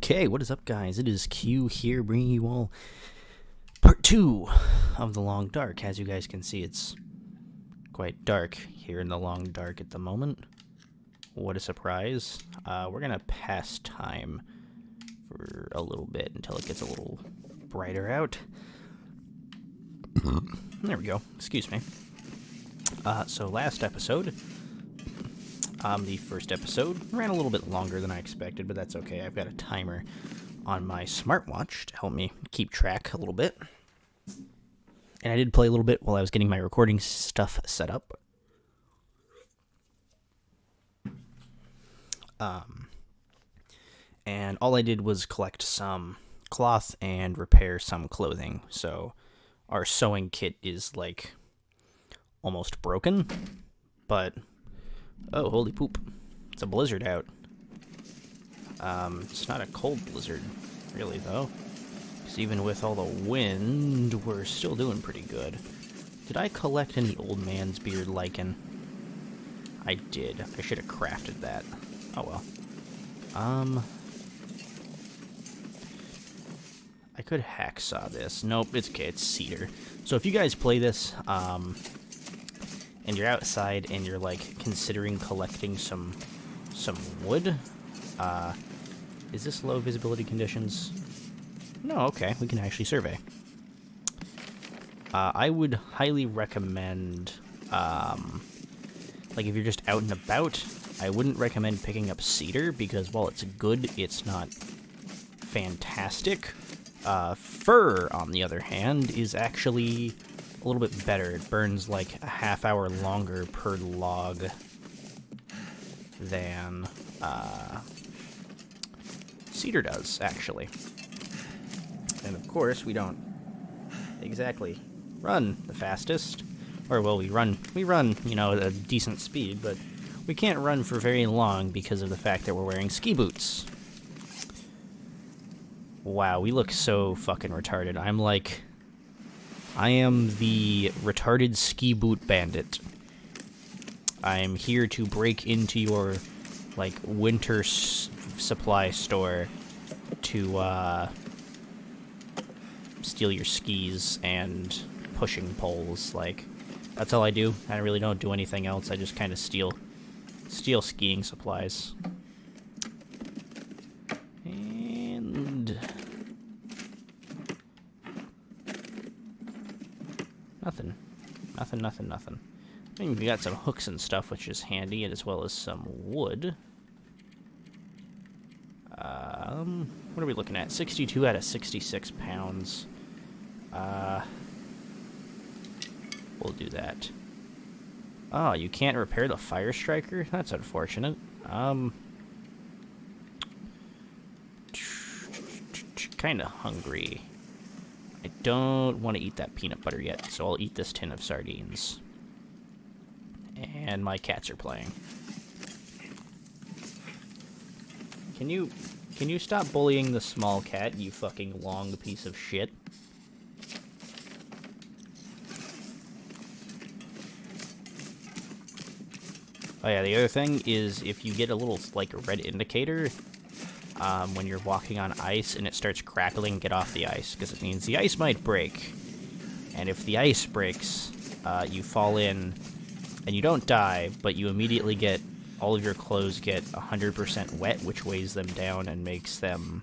Okay, what is up, guys? It is Q here, bringing you all part 2 of the Long Dark. As you guys can see, it's quite dark here in the Long Dark at the moment. What a surprise. We're going to pass time for a little bit until it gets a little brighter out. There we go. Excuse me. So last episode, the first episode, ran a little bit longer than I expected, but that's okay. I've got a timer on my smartwatch to help me keep track a little bit. And I did play a little bit while I was getting my recording stuff set up. And all I did was collect some cloth and repair some clothing. So our sewing kit is like almost broken, but oh, holy poop. It's a blizzard out. It's not a cold blizzard, really, though. Because even with all the wind, we're still doing pretty good. Did I collect any old man's beard lichen? I did. I should have crafted that. Oh, well. I could hacksaw this. Nope, it's okay. It's cedar. So if you guys play this, and you're outside and you're like considering collecting some wood, is this low visibility conditions? No, okay, we can actually survey. I would highly recommend, like if you're just out and about, I wouldn't recommend picking up cedar because while it's good, it's not fantastic. Fir, on the other hand, is actually a little bit better. It burns like a half hour longer per log than cedar does, actually. And of course, we don't exactly run the fastest. Or, well, we run, you know, at a decent speed, but we can't run for very long because of the fact that we're wearing ski boots. Wow, we look so fucking retarded. I am the retarded ski boot bandit. I am here to break into your, like, winter supply store to, steal your skis and pushing poles. Like, that's all I do. I really don't do anything else. I just kind of steal skiing supplies. And nothing. I mean, we got some hooks and stuff, which is handy, as well as some wood. What are we looking at? 62 out of 66 pounds. We'll do that. Oh, you can't repair the fire striker? That's unfortunate. Kinda hungry. I don't want to eat that peanut butter yet, so I'll eat this tin of sardines. And my cats are playing. Can you stop bullying the small cat, you fucking long piece of shit? Oh yeah, the other thing is if you get a little, like, a red indicator when you're walking on ice and it starts crackling, get off the ice, because it means the ice might break. And if the ice breaks, you fall in and you don't die, but you immediately get, all of your clothes get 100% wet, which weighs them down and makes them,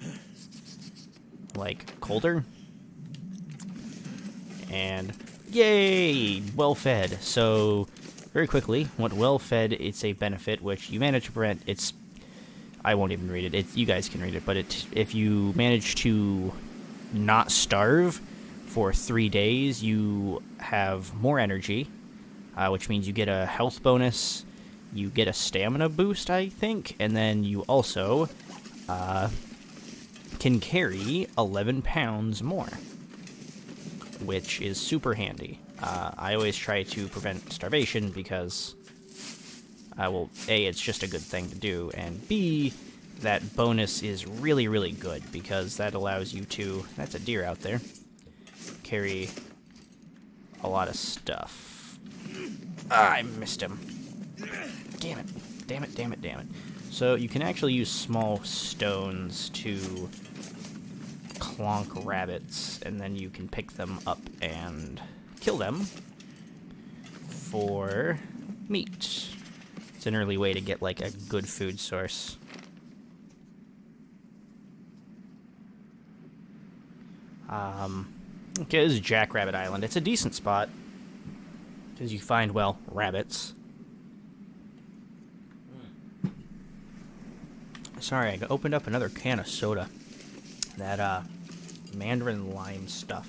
like, colder. And, yay! Well-fed. So, very quickly, what well-fed, it's a benefit, which you manage to prevent, I won't even read it. You guys can read it, but if you manage to not starve for 3 days, you have more energy, which means you get a health bonus, you get a stamina boost, I think, and then you also can carry 11 pounds more, which is super handy. I always try to prevent starvation because, A, it's just a good thing to do, and B, that bonus is really, really good because that allows you to, that's a deer out there, carry a lot of stuff. I missed him. Damn it. So you can actually use small stones to clonk rabbits, and then you can pick them up and kill them for meat. It's an early way to get, like, a good food source. Okay, this is Jackrabbit Island. It's a decent spot, because you find, well, rabbits. Sorry, I opened up another can of soda. That, mandarin lime stuff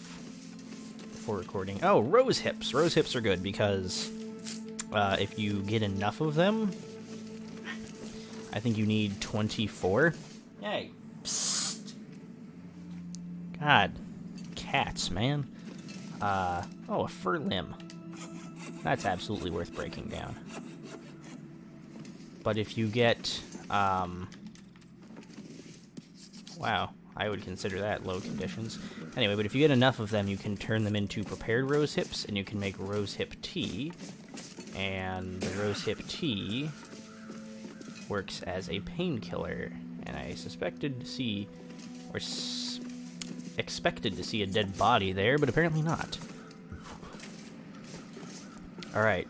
before recording. Oh, rose hips. Rose hips are good because if you get enough of them, I think you need 24. Hey, psst. God, cats, man. Oh, a fur limb. That's absolutely worth breaking down. But if you get, wow, I would consider that low conditions. Anyway, but if you get enough of them, you can turn them into prepared rose hips, and you can make rose hip tea. And the rose hip tea works as a painkiller. And I suspected to see, or expected to see a dead body there, but apparently not. Alright,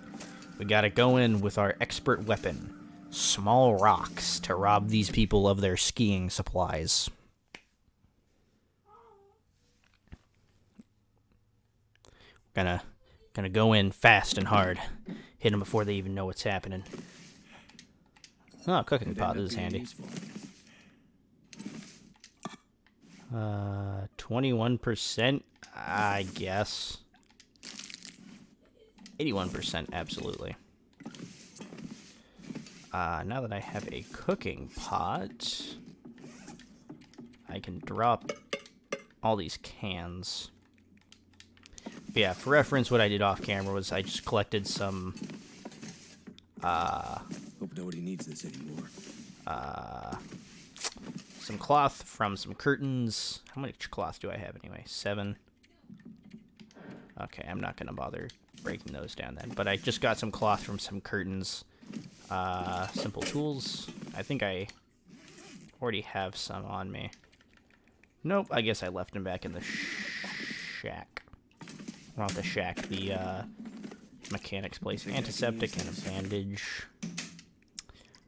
we gotta go in with our expert weapon, small rocks, to rob these people of their skiing supplies. Gonna go in fast and hard. Hit them before they even know what's happening. Oh, cooking pot, this is handy. 21%, I guess. 81%, absolutely. Now that I have a cooking pot, I can drop all these cans. But yeah, for reference, what I did off camera was I just collected some, Hope nobody needs this anymore. some cloth from some curtains. How much cloth do I have anyway? 7. Okay, I'm not gonna bother breaking those down then. But I just got some cloth from some curtains. Simple tools. I think I already have some on me. Nope, I guess I left them back in the shack. Not the shack, the mechanic's place. Antiseptic and a bandage.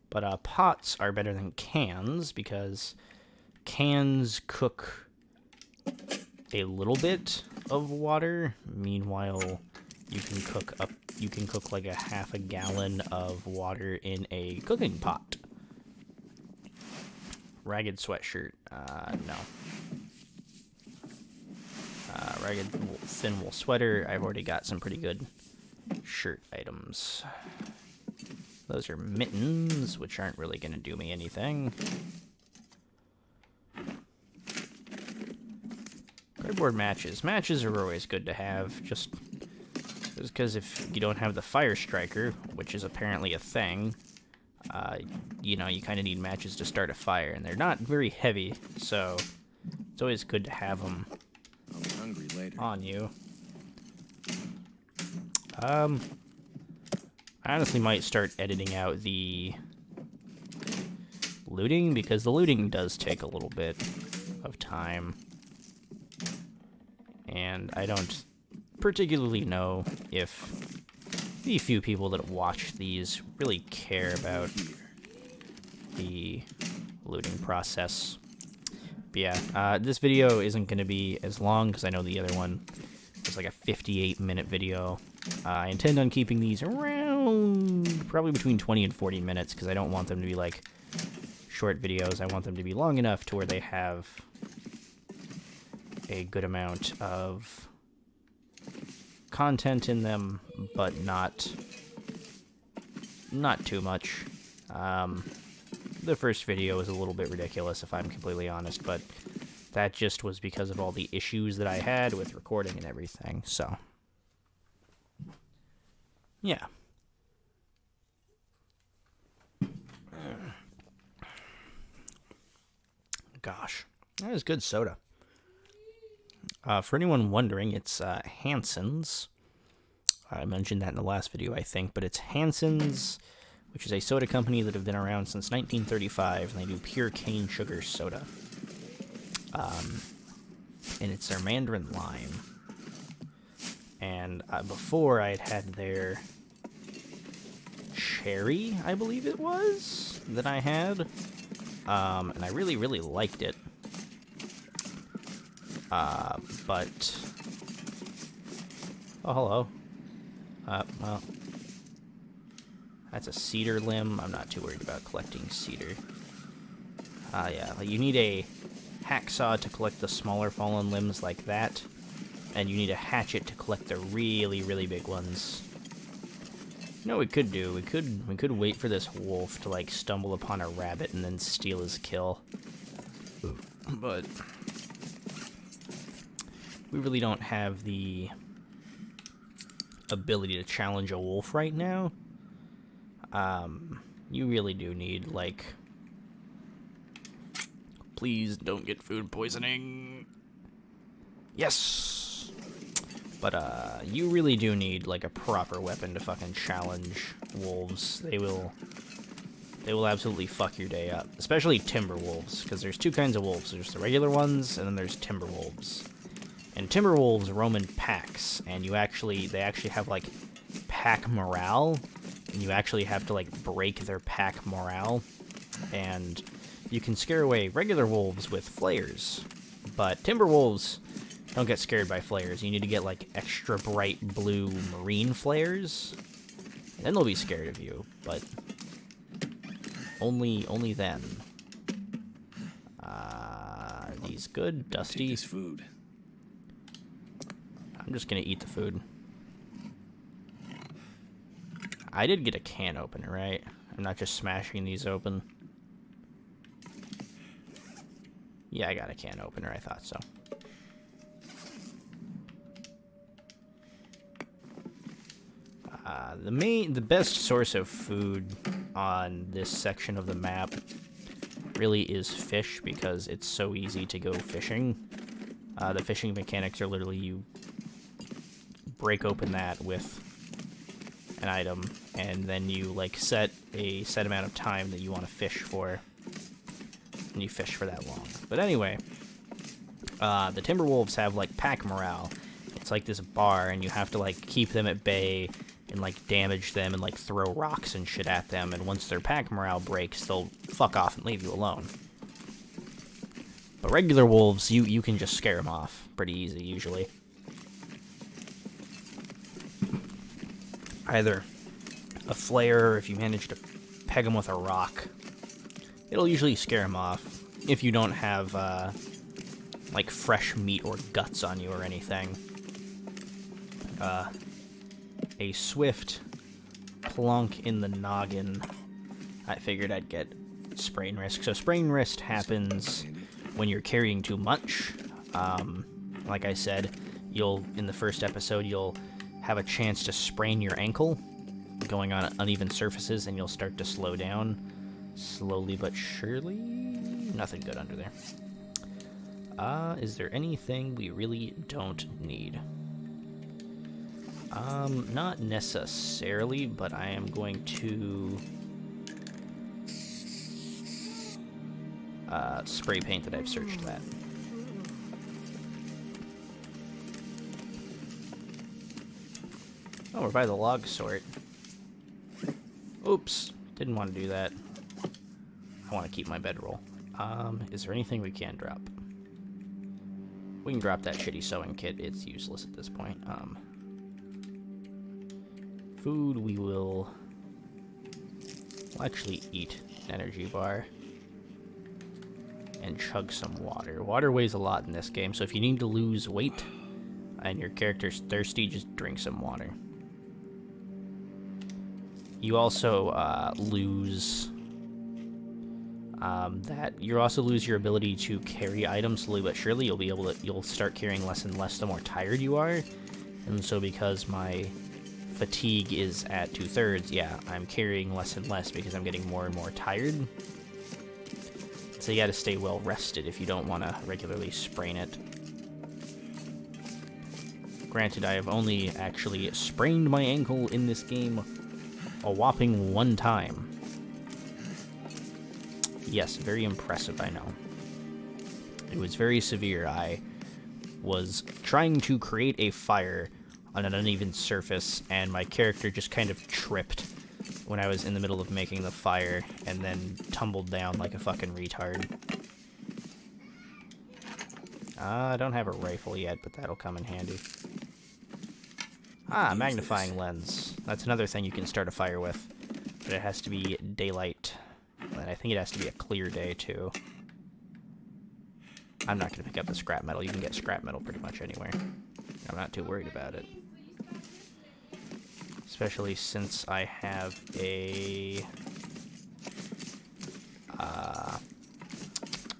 But pots are better than cans because cans cook a little bit of water. Meanwhile, you can cook like a half a gallon of water in a cooking pot. Ragged sweatshirt, no. Ragged thin wool sweater. I've already got some pretty good shirt items. Those are mittens, which aren't really going to do me anything. Cardboard matches. Matches are always good to have, just because if you don't have the fire striker, which is apparently a thing, you know, you kind of need matches to start a fire, and they're not very heavy, so it's always good to have them I'll be hungry later. on you. I honestly might start editing out the looting, because the looting does take a little bit of time. And I don't particularly know if the few people that watch these really care about the looting process. But yeah, this video isn't going to be as long, because I know the other one was like a 58-minute video. I intend on keeping these around probably between 20 and 40 minutes, because I don't want them to be like short videos. I want them to be long enough to where they have a good amount of content in them, but not too much. The first video was a little bit ridiculous, if I'm completely honest, but that just was because of all the issues that I had with recording and everything, so yeah. Gosh, that is good soda. For anyone wondering, it's Hansen's. I mentioned that in the last video, I think, but it's Hansen's which is a soda company that have been around since 1935, and they do pure cane sugar soda. And it's their Mandarin Lime. And before, I had their Cherry, I believe it was, that I had. And I really, really liked it. But... Oh, hello. Well... That's a cedar limb. I'm not too worried about collecting cedar. Yeah, you need a hacksaw to collect the smaller fallen limbs like that. And you need a hatchet to collect the really, really big ones. You know what we could do? We could wait for this wolf to, like, stumble upon a rabbit and then steal his kill. But... we really don't have the ability to challenge a wolf right now. You really do need, like... Please don't get food poisoning. Yes! But, you really do need, like, a proper weapon to fucking challenge wolves. They will absolutely fuck your day up. Especially timber wolves, because there's two kinds of wolves. There's the regular ones, and then there's timber wolves. And timber wolves roam in packs, and they actually have, like, pack morale, and you actually have to, like, break their pack morale, and you can scare away regular wolves with flares, but timber wolves don't get scared by flares. You need to get, like, extra bright blue marine flares, and then they'll be scared of you, but only then. Are these good? Dusty? Take this food. I'm just gonna eat the food. I did get a can opener, right? I'm not just smashing these open. Yeah, I got a can opener, I thought so. The best source of food on this section of the map really is fish, because it's so easy to go fishing. The fishing mechanics are literally you break open that with an item, and then you, like, set a set amount of time that you want to fish for, and you fish for that long. But anyway, the timber wolves have, like, pack morale. It's like this bar, and you have to, like, keep them at bay and, like, damage them and, like, throw rocks and shit at them, and once their pack morale breaks, they'll fuck off and leave you alone. But regular wolves, you can just scare them off pretty easy, usually. Either a flare, or if you manage to peg them with a rock, it'll usually scare them off if you don't have, like, fresh meat or guts on you or anything. A swift plonk in the noggin. I figured I'd get sprain risk. So sprain risk happens when you're carrying too much. Like I said, in the first episode, you'll have a chance to sprain your ankle going on uneven surfaces, and you'll start to slow down slowly but surely. Nothing good under there. Is there anything we really don't need? Not necessarily, but I am going to spray paint that I've searched that. Oh, we're by the log sort. Oops, didn't want to do that. I want to keep my bedroll. Is there anything we can drop? We can drop that shitty sewing kit. It's useless at this point. Food, we'll actually eat an energy bar and chug some water. Water weighs a lot in this game, so if you need to lose weight and your character's thirsty, just drink some water. You also lose you also lose your ability to carry items slowly but surely. You'll start carrying less and less the more tired you are, and so because my fatigue is at 2/3, yeah, I'm carrying less and less because I'm getting more and more tired. So you gotta stay well rested if you don't want to regularly sprain it. Granted, I have only actually sprained my ankle in this game a whopping 1 time. Yes, very impressive, I know. It was very severe. I was trying to create a fire on an uneven surface, and my character just kind of tripped when I was in the middle of making the fire, and then tumbled down like a fucking retard. I don't have a rifle yet, but that'll come in handy. Ah, magnifying lens. That's another thing you can start a fire with, but it has to be daylight. And I think it has to be a clear day, too. I'm not going to pick up the scrap metal. You can get scrap metal pretty much anywhere. I'm not too worried about it. Especially since I have a...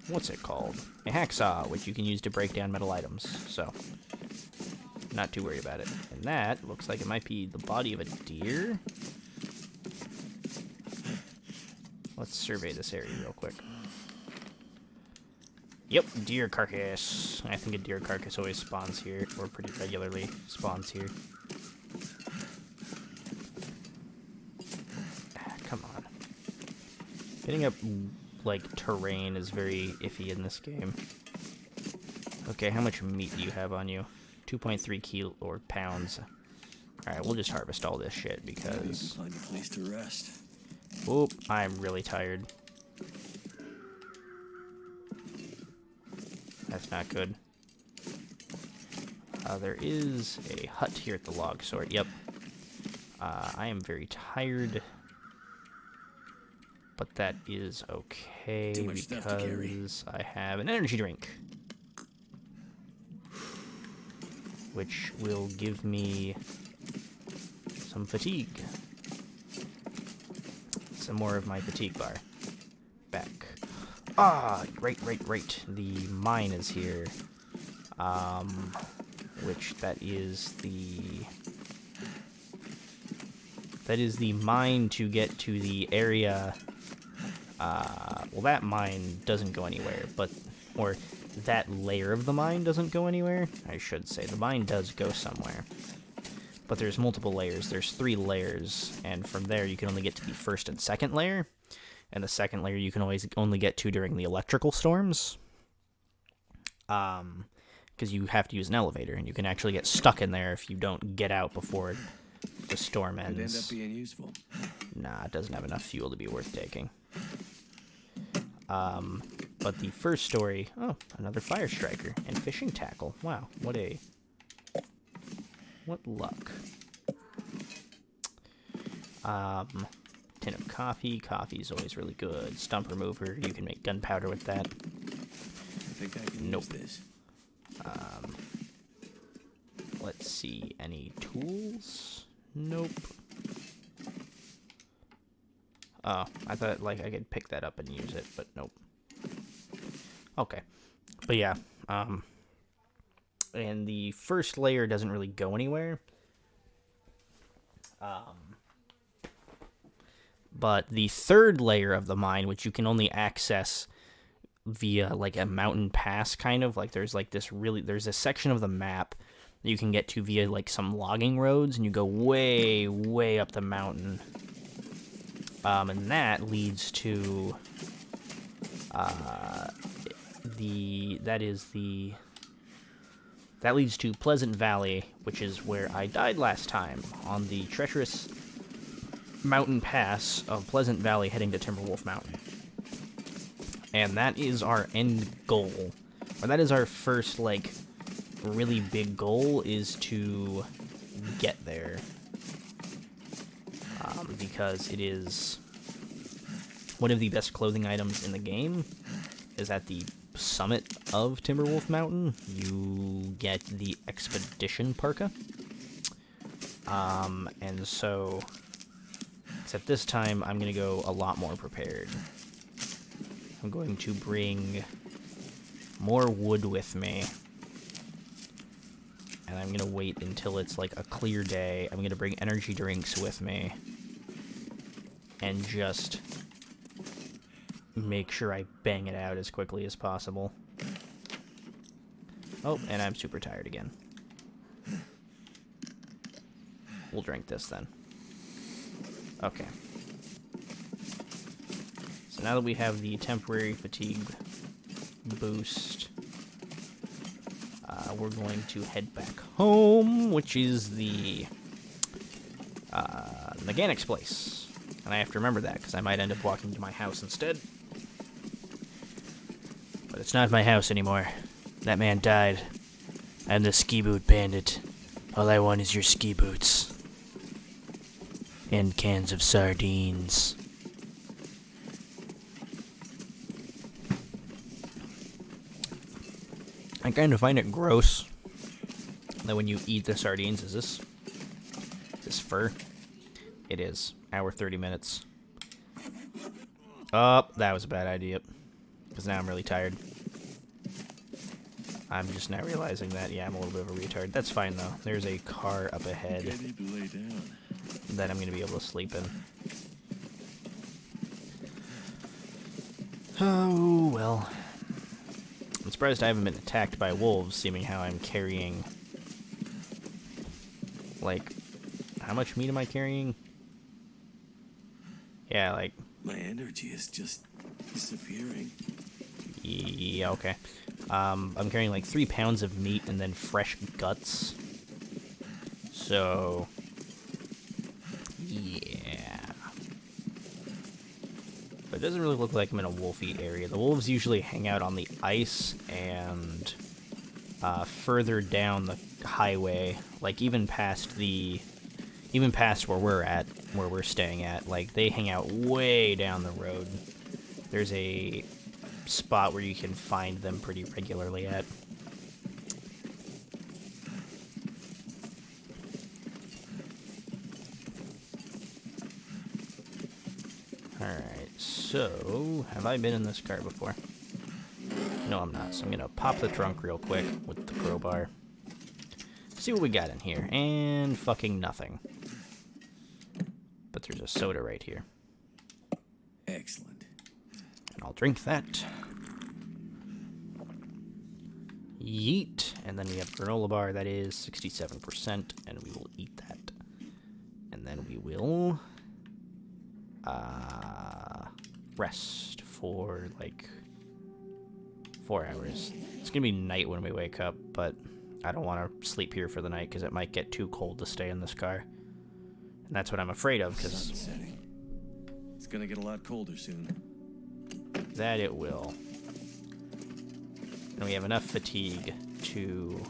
what's it called? A hacksaw, which you can use to break down metal items. So, not too worried about it. And that looks like it might be the body of a deer. Let's survey this area real quick. Yep, deer carcass. I think a deer carcass always spawns here, or pretty regularly spawns here. Come on. Getting up, like, terrain is very iffy in this game. Okay, how much meat do you have on you? 2.3 kilo or pounds. Alright, we'll just harvest all this shit because... Find a place to rest. Oop, I'm really tired. That's not good. There is a hut here at the log sort. Yep. I am very tired. But that is okay because I have an energy drink. Which will give me some fatigue. Some more of my fatigue bar. Back. Ah, right. The mine is here. Which that is the mine to get to the area. Well, that mine doesn't go anywhere, or that layer of the mine doesn't go anywhere, I should say. The mine does go somewhere. But there's multiple layers. There's 3 layers, and from there you can only get to the first and second layer. And the second layer you can only get to during the electrical storms. Because you have to use an elevator, and you can actually get stuck in there if you don't get out before the storm ends. Could end up being useful. Nah, it doesn't have enough fuel to be worth taking. But the first story... Oh, another fire striker and fishing tackle. Wow, what luck. Tin of coffee. Coffee's always really good. Stump remover. You can make gunpowder with that. I think I can use this. Let's see. Any tools? Nope. Oh, I thought like I could pick that up and use it, but nope. Okay. But yeah, and the first layer doesn't really go anywhere. But the third layer of the mine, which you can only access via like a mountain pass, kind of like there's a section of the map that you can get to via like some logging roads, and you go way up the mountain. And that leads to that leads to Pleasant Valley, which is where I died last time, on the treacherous mountain pass of Pleasant Valley heading to Timberwolf Mountain. And that is our end goal. Or that is our first, like, really big goal, is to get there. Because it is one of the best clothing items in the game. Is at the summit of Timberwolf Mountain, you get the Expedition Parka. And so, except this time, I'm going to go a lot more prepared. I'm going to bring more wood with me. And I'm going to wait until it's like a clear day. I'm going to bring energy drinks with me. And just make sure I bang it out as quickly as possible. Oh, and I'm super tired again. We'll drink this then. Okay. So now that we have the temporary fatigue boost, we're going to head back home, which is the mechanic's place. And I have to remember that, because I might end up walking to my house instead. But it's not my house anymore. That man died. I'm the ski boot bandit. All I want is your ski boots. And cans of sardines. I kind of find it gross that when you eat the sardines, is this fur? It is. Hour 30 minutes. Oh, that was a bad idea. Because now I'm really tired. I'm just now realizing that, yeah, I'm a little bit of a retard. That's fine, though. There's a car up ahead that I'm going to be able to sleep in. Oh, well. I'm surprised I haven't been attacked by wolves, seeming how I'm carrying... Like, how much meat am I carrying? Yeah, like... My energy is just disappearing. Yeah, okay. I'm carrying like 3 pounds of meat and then fresh guts. So... yeah. But it doesn't really look like I'm in a wolfy area. The wolves usually hang out on the ice and further down the highway, like even past where we're staying at. Like they hang out way down the road. There's a spot where you can find them pretty regularly at. Alright, so, have I been in this car before? No, I'm not, so I'm gonna pop the trunk real quick with the crowbar. See what we got in here, and fucking nothing. But there's a soda right here. Excellent. And I'll drink that. Yeet. And then we have granola bar, that is 67%, and we will eat that. And then we will rest for like 4 hours. It's gonna be night when we wake up, but I don't want to sleep here for the night because it might get too cold to stay in this car. And that's what I'm afraid of, because it's gonna get a lot colder soon. That it will. And we have enough fatigue to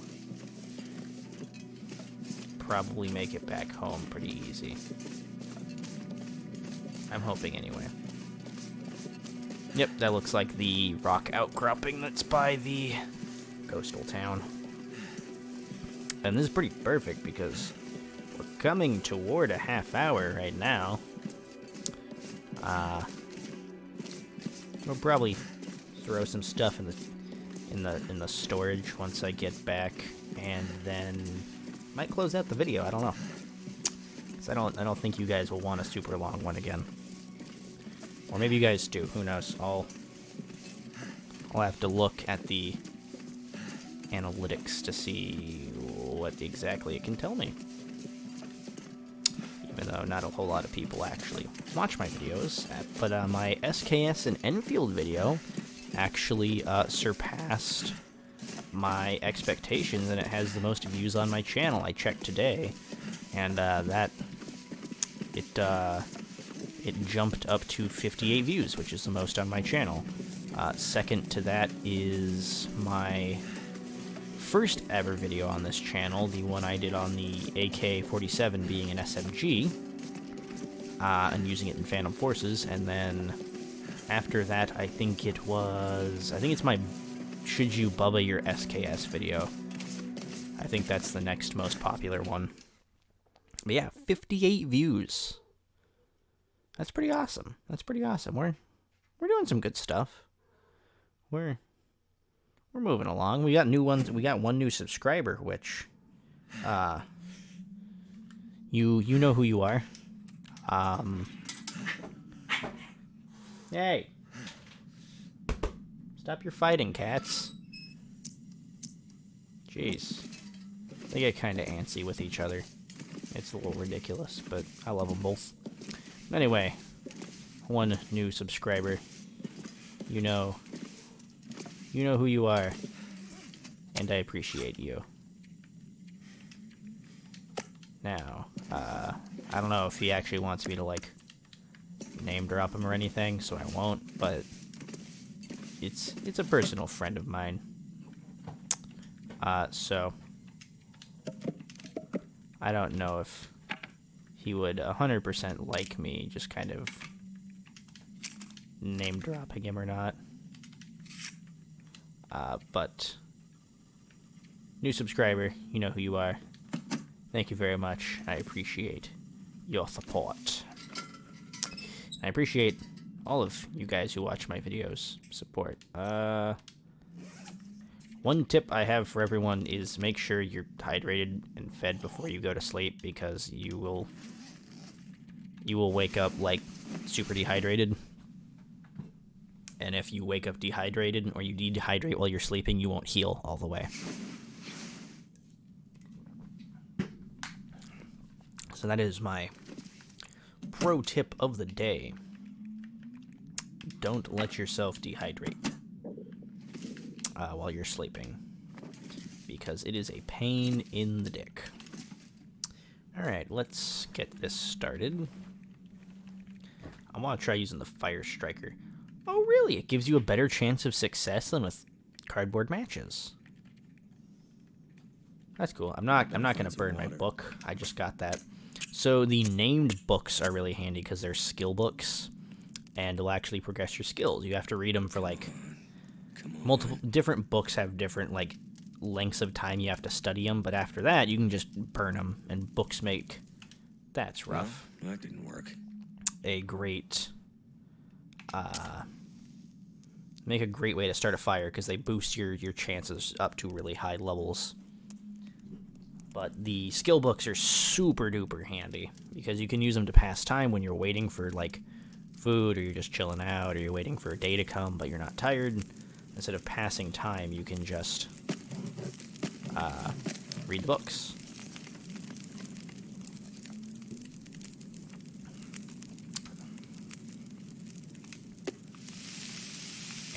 probably make it back home pretty easy. I'm hoping anyway. Yep, that looks like the rock outcropping that's by the coastal town. And this is pretty perfect because we're coming toward a half hour right now. We'll probably throw some stuff in the storage once I get back, and then might close out the video. I don't know, 'cause I don't think you guys will want a super long one again, or maybe you guys do. Who knows? I'll have to look at the analytics to see what exactly it can tell me. Even though not a whole lot of people actually watch my videos, but my SKS and Enfield video actually surpassed my expectations, and it has the most views on my channel. I checked today, and it jumped up to 58 views, which is the most on my channel. Second to that is my first ever video on this channel, the one I did on the AK-47 being an SMG, and using it in Phantom Forces, and then after that, I think it's my Should You Bubba Your SKS video. I think that's the next most popular one. But yeah, 58 views. That's pretty awesome. That's pretty awesome. We're doing some good stuff. We're moving along. We got new ones. We got one new subscriber, which you know who you are. Hey. Stop your fighting, cats. Jeez. They get kind of antsy with each other. It's a little ridiculous, but I love them both. Anyway, one new subscriber. You know who you are, and I appreciate you. Now, I don't know if he actually wants me to, like, name drop him or anything, so I won't, but it's a personal friend of mine. So I don't know if he would 100% like me just kind of name dropping him or not. But new subscriber, you know who you are. Thank you very much. I appreciate your support. I appreciate all of you guys who watch my videos support. One tip I have for everyone is make sure you're hydrated and fed before you go to sleep, because you will wake up like super dehydrated. And if you wake up dehydrated or you dehydrate while you're sleeping, you won't heal all the way. So that is my pro tip of the day. Don't let yourself dehydrate while you're sleeping, because it is a pain in the dick. Alright, let's get this started. I want to try using the Fire Striker. Oh, really? It gives you a better chance of success than with cardboard matches. That's cool. I'm not going to burn my book. I just got that. So the named books are really handy because they're skill books, and they'll actually progress your skills. You have to read them for, like, multiple different books have different, like, lengths of time you have to study them, but after that you can just burn them, and books make, that's rough. Well, that didn't work. A great make a great way to start a fire, because they boost your chances up to really high levels. But the skill books are super duper handy, because you can use them to pass time when you're waiting for, like, food, or you're just chilling out, or you're waiting for a day to come but you're not tired. Instead of passing time, you can just read the books.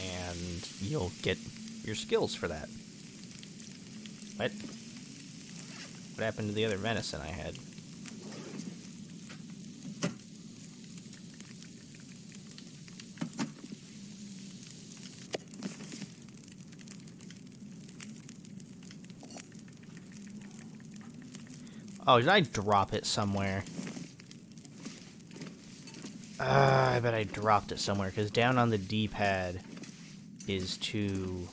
And you'll get your skills for that. What? What happened to the other venison I had? Oh, did I drop it somewhere? I bet I dropped it somewhere, because down on the D-pad is to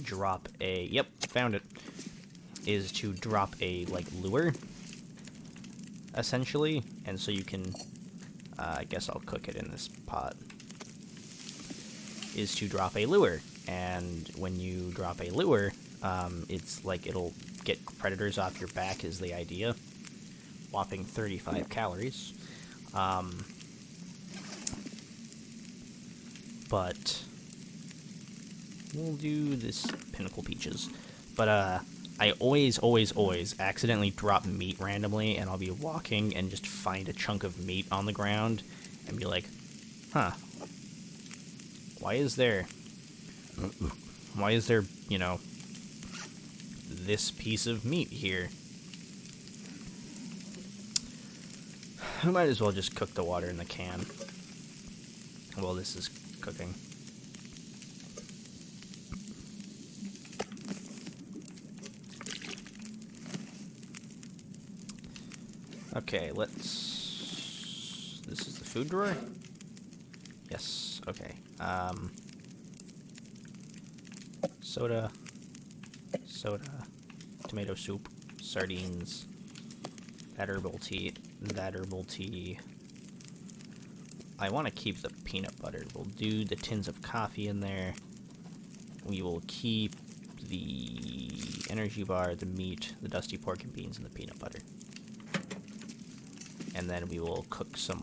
drop a... Yep, found it. Is to drop a, like, lure, essentially. And so you can... I guess I'll cook it in this pot. Is to drop a lure. And when you drop a lure, it's like it'll get predators off your back is the idea. Whopping 35 calories. But we'll do this Pinnacle Peaches. But I always accidentally drop meat randomly, and I'll be walking and just find a chunk of meat on the ground and be like, huh, why is there, you know, this piece of meat here? I might as well just cook the water in the can while this is cooking. Okay, let's... This is the food drawer? Yes, okay. Soda, tomato soup, sardines, that herbal tea. I want to keep the peanut butter. We'll do the tins of coffee in there. We will keep the energy bar, the meat, the dusty pork and beans, and the peanut butter. And then we will cook some...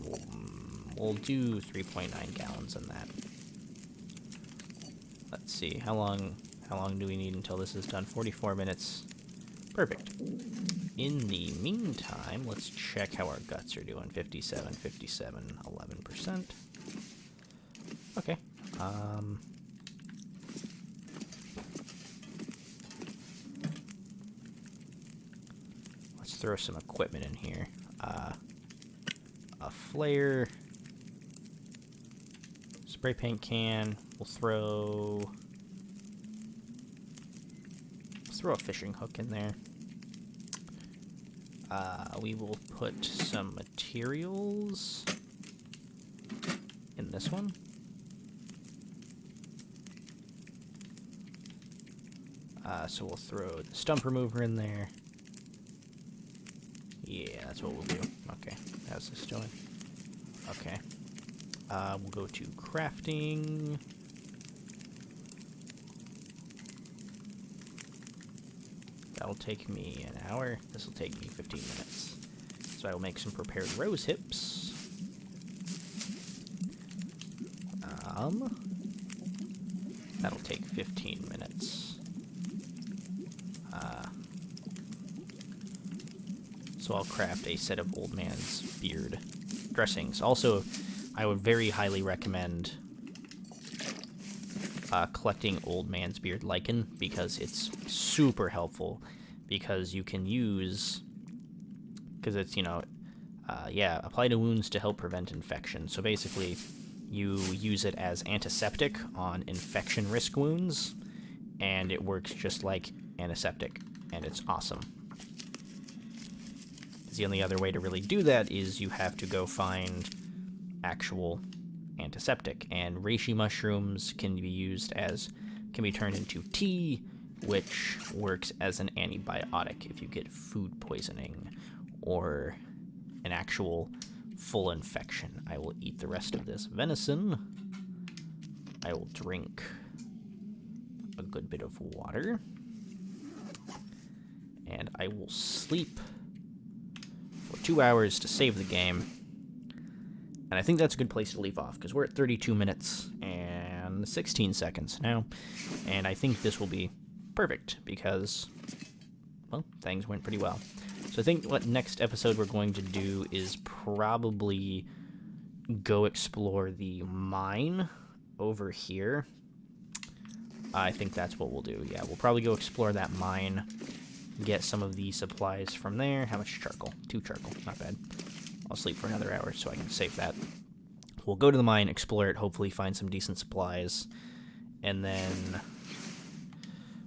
We'll do 3.9 gallons in that. Let's see, how long do we need until this is done? 44 minutes Perfect. In the meantime, let's check how our guts are doing. 57, 57, 11%. Okay. Let's throw some equipment in here. A flare. Spray paint can. We'll throw a fishing hook in there. We will put some materials in this one. So we'll throw the stump remover in there. Yeah, that's what we'll do. Okay, how's this doing? Okay. We'll go to crafting. That'll take me an hour. This will take me 15 minutes. So I will make some prepared rose hips. That'll take 15 minutes. So I'll craft a set of old man's beard dressings. Also, I would very highly recommend collecting old man's beard lichen, because it's super helpful, because you can use, because it's, apply to wounds to help prevent infection. So basically, you use it as antiseptic on infection risk wounds, and it works just like antiseptic, and it's awesome. The only other way to really do that is you have to go find actual antiseptic, and reishi mushrooms can be turned into tea, which works as an antibiotic if you get food poisoning or an actual full infection. I will eat the rest of this venison. I will drink a good bit of water, and I will sleep for 2 hours to save the game. And I think that's a good place to leave off, because we're at 32 minutes and 16 seconds now. And I think this will be perfect, because, well, things went pretty well. So I think what next episode we're going to do is probably go explore the mine over here. I think that's what we'll do. Yeah, we'll probably go explore that mine, get some of the supplies from there. How much charcoal? 2 charcoal. Not bad. I'll sleep for another hour so I can save that. We'll go to the mine, explore it, hopefully find some decent supplies. And then,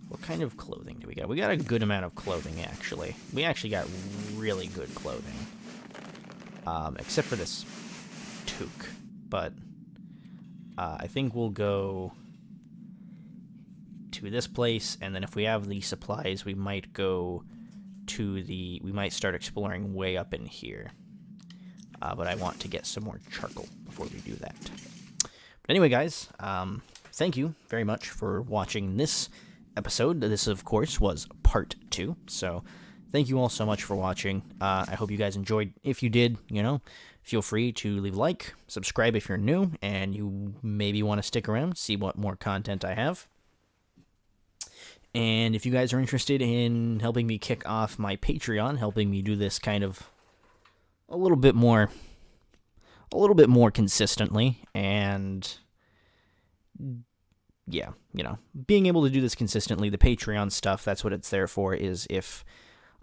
what kind of clothing do we got? We got a good amount of clothing, actually. We actually got really good clothing. Except for this toque. But I think we'll go to this place, and then if we have the supplies, we might go to we might start exploring way up in here. But I want to get some more charcoal before we do that. But anyway, guys, thank you very much for watching this episode. This, of course, was part 2. So thank you all so much for watching. I hope you guys enjoyed. If you did, feel free to leave a like, subscribe if you're new, and you maybe want to stick around, see what more content I have. And if you guys are interested in helping me kick off my Patreon, helping me do this kind of a little bit more consistently, and yeah, being able to do this consistently, the Patreon stuff, that's what it's there for, is if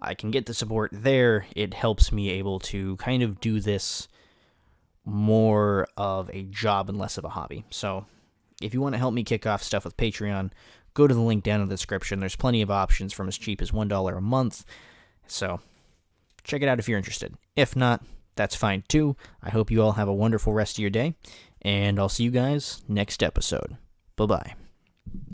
I can get the support there, it helps me able to kind of do this more of a job and less of a hobby. So if you want to help me kick off stuff with Patreon, go to the link down in the description. There's plenty of options from as cheap as $1 a month. So check it out if you're interested. If not, that's fine too. I hope you all have a wonderful rest of your day, and I'll see you guys next episode. Bye-bye.